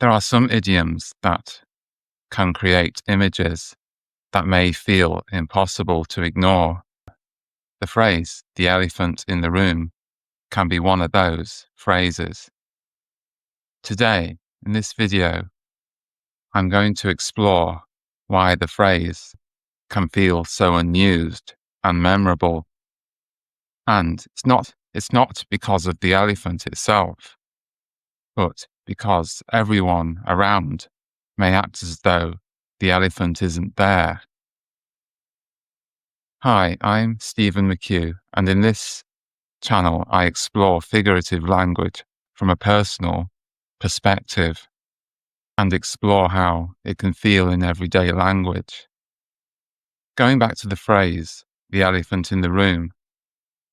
There are some idioms that can create images that may feel impossible to ignore. The phrase, the elephant in the room, can be one of those phrases. Today, in this video, I'm going to explore why the phrase can feel so unused and memorable. And it's not because of the elephant itself, but because everyone around may act as though the elephant isn't there. Hi, I'm Stephen McHugh, and in this channel, I explore figurative language from a personal perspective and explore how it can feel in everyday language. Going back to the phrase, the elephant in the room,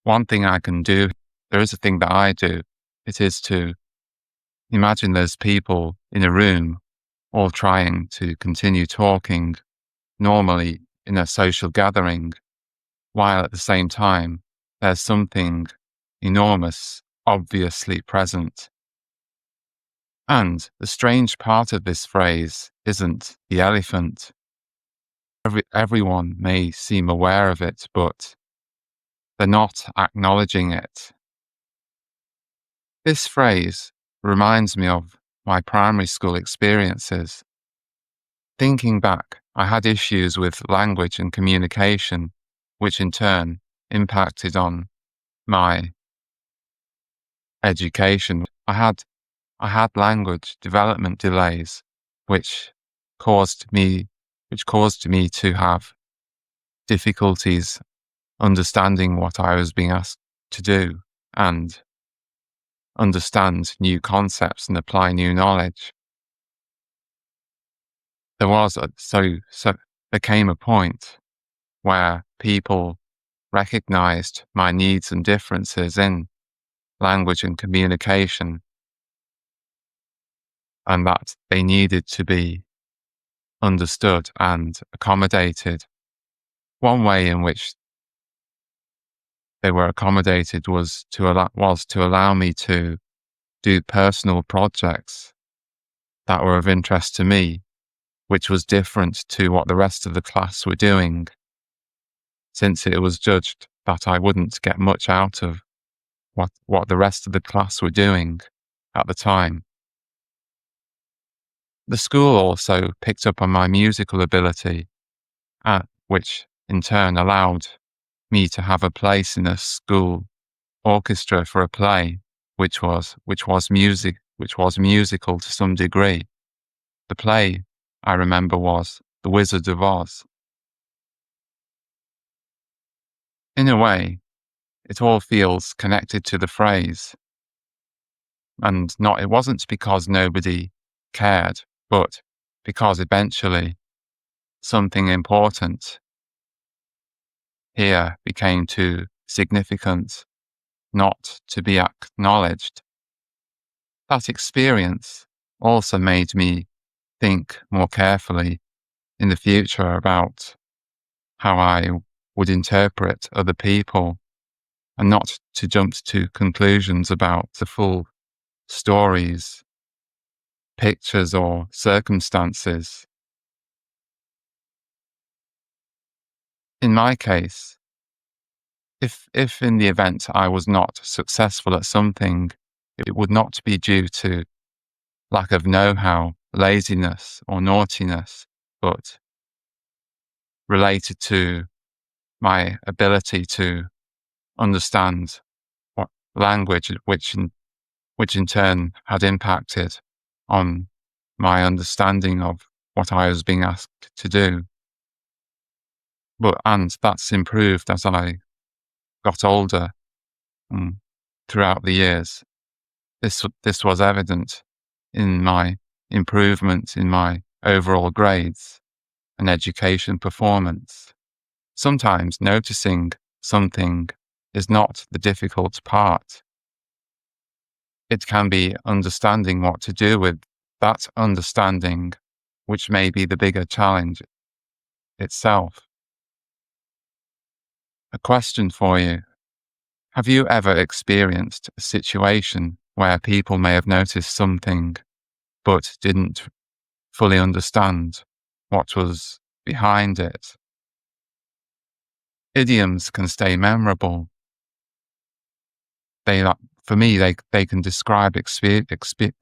one thing I can do, there is a thing that I do, it is to imagine there's people in a room all trying to continue talking normally in a social gathering, while at the same time there's something enormous obviously present. And the strange part of this phrase isn't the elephant. Everyone may seem aware of it, but they're not acknowledging it. This phrase reminds me of my primary school experiences. Thinking back, I had issues with language and communication, which in turn impacted on my education. I had language development delays, which caused me to have difficulties understanding what I was being asked to do and understand new concepts and apply new knowledge. There came a point where people recognized my needs and differences in language and communication, and that they needed to be understood and accommodated. One way in which they were accommodated was to allow me to do personal projects that were of interest to me, which was different to what the rest of the class were doing, since it was judged that I wouldn't get much out of what the rest of the class were doing at the time. The school also picked up on my musical ability, which in turn allowed me to have a place in a school orchestra for a play, which was musical to some degree. The play, I remember, was The Wizard of Oz. In a way, it all feels connected to the phrase, and it wasn't because nobody cared, but because eventually something important here became too significant not to be acknowledged. That experience also made me think more carefully in the future about how I would interpret other people and not to jump to conclusions about the full stories, pictures, or circumstances. In my case, if in the event I was not successful at something, it would not be due to lack of know-how, laziness, or naughtiness, but related to my ability to understand what language, which in turn had impacted on my understanding of what I was being asked to do. And that's improved as I got older throughout the years. This was evident in my improvement in my overall grades and education performance. Sometimes noticing something is not the difficult part. It can be understanding what to do with that understanding, which may be the bigger challenge itself. A question for you. Have you ever experienced a situation where people may have noticed something but didn't fully understand what was behind it. Idioms can stay memorable. For me, they can describe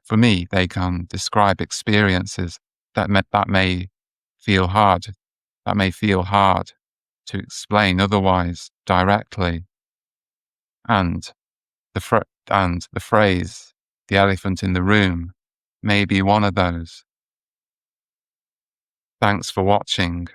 for me, they can describe experiences that may feel hard, to explain otherwise directly. And the phrase, "the elephant in the room," may be one of those. Thanks for watching.